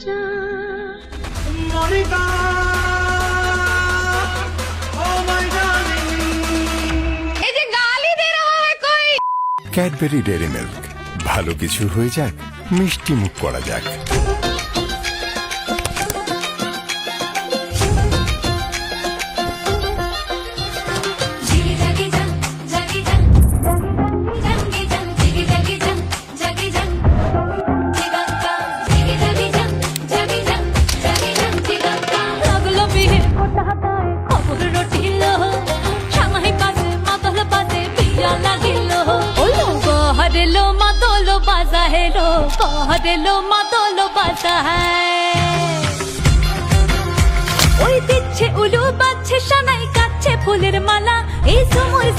जा Cadbury dairy milk, ভালো কিছু হয়ে যাক, মিষ্টি মুখ করা যাক। হেলো মাদলো বাজা ওই দিচ্ছে উলু বাজছে সানাই কাচ্ছে ফুলের মালা এই সময়